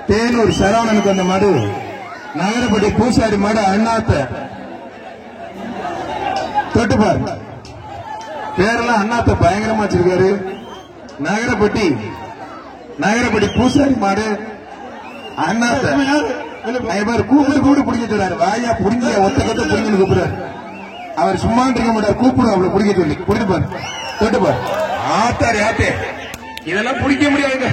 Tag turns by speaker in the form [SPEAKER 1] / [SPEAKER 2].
[SPEAKER 1] தேனூர் சரவணனுக்கு அந்த மாடு, நகரப்பட்டி பூசாரி மாடு அண்ணாத்த தொட்டுப்பார் பேரெல்லாம் அண்ணாத்த பயங்கரமா வச்சிருக்காரு. நகரப்பட்டி பூசாரி மாடு அண்ணாத்த கூப்பிட்டு கூப்பிட்டு பிடிக்க சொல்றாரு. வாயா புடிங்க ஒத்த கத்த புடிங்கன்னு கூப்பிடுறாரு. அவர் சும்மா இருக்க மாட்டார், கூப்பிடும் அவளை பிடிக்க சொல்லி. பிடிப்பார் தொட்டுப்பார். ஆத்தாரு ஆத்தே இதெல்லாம் பிடிக்க முடியாதுங்க.